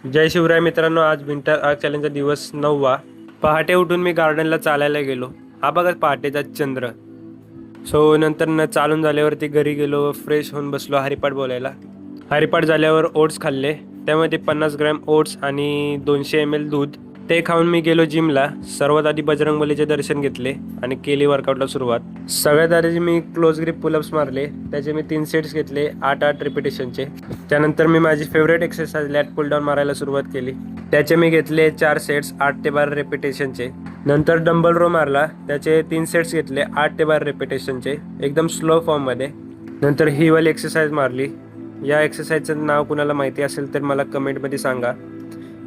जय शिवराय मित्रांनो, आज winter arc चॅलेंजचा दिवस 9वा. पहाटे उठून मी गार्डनला चालायला गेलो. हा बघा पहाटेचा चंद्र. नंतर चालून झाल्यावरती घरी गेलो, फ्रेश होऊन बसलो हरिपाठ बोलायला. हरिपाठ झाल्यावर ओट्स खाल्ले, त्यामध्ये 50 ग्रॅम ओट्स आणि 200 ml दूध. ते खाऊन मी गेलो जिमला. सर्वात आधी बजरंगबलीचे दर्शन घेतले आणि केली वर्कआउटला सुरुवात. सगळ्यात आधी मी क्लोज ग्रिप पुलअप्स मारले, त्याचे मी 3 सेट्स घेतले 8-8 रिपिटेशनचे. त्यानंतर मी माझी फेवरेट एक्सरसाइज लॅट पुल डाऊन मारायला सुरुवात केली. त्याचे मी घेतले 4 सेट्स 8 ते 12 रिपिटेशनचे. नंतर डंबल रो मारला, त्याचे 3 सेट्स घेतले 8 ते 12 रिपिटेशनचे, एकदम स्लो फॉर्ममध्ये. नंतर ही वाली एक्सरसाइज मारली. या एक्सरसाइजचं नाव कुणाला माहिती असेल तर मला कमेंटमध्ये सांगा.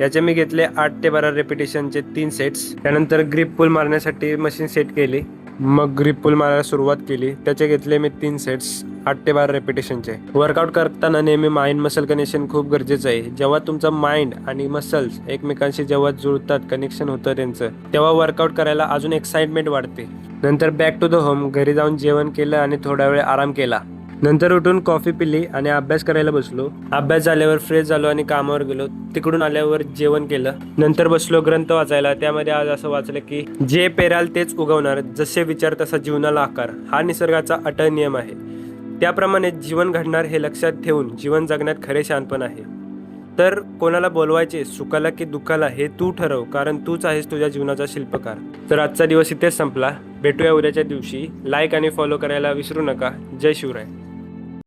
याचे मी घेतले 8 ते 12 रेपिटेशनचे 3 सेट्स. त्यानंतर ग्रिप पुल मारण्यासाठी मशीन सेट केली, मग ग्रिप पुल मारायला सुरुवात केली. त्याचे घेतले मी 3 सेट्स 8 ते 12 रेपिटेशनचे. वर्कआउट करताना नेहमी माइंड मसल कनेक्शन खूप गरजेचं आहे. जेव्हा तुमचा माइंड आणि मसल्स एकमेकांशी जेव्हा जुळतात, कनेक्शन होतं त्यांचं, तेव्हा वर्कआउट करायला अजून एक्साइटमेंट वाढते. नंतर बॅक टू द होम, घरी जाऊन जेवण केलं आणि थोडा वेळ आराम केला. नंतर उठून कॉफी पिली आणि अभ्यास करायला बसलो. अभ्यास झाल्यावर फ्रेश झालो आणि कामावर गेलो. तिकडून आल्यावर जेवण केलं. नंतर बसलो ग्रंथ वाचायला. त्यामध्ये आज असं वाचलं की जे पेराल तेच उगवणार, जसे विचार तसा जीवनाला आकार, हा निसर्गाचा अटळ नियम आहे. त्याप्रमाणे जीवन घडणार हे लक्षात ठेवून जीवन जगण्यात खरे शहाणपण आहे. तर कोणाला बोलवायचे, सुखाला की दुःखाला, हे तू ठरव, कारण तूच आहेस तुझ्या जीवनाचा शिल्पकार. तर आजचा दिवस इथेच संपला. भेटूया उद्याच्या दिवशी. लाईक आणि फॉलो करायला विसरू नका. जय शिवराय.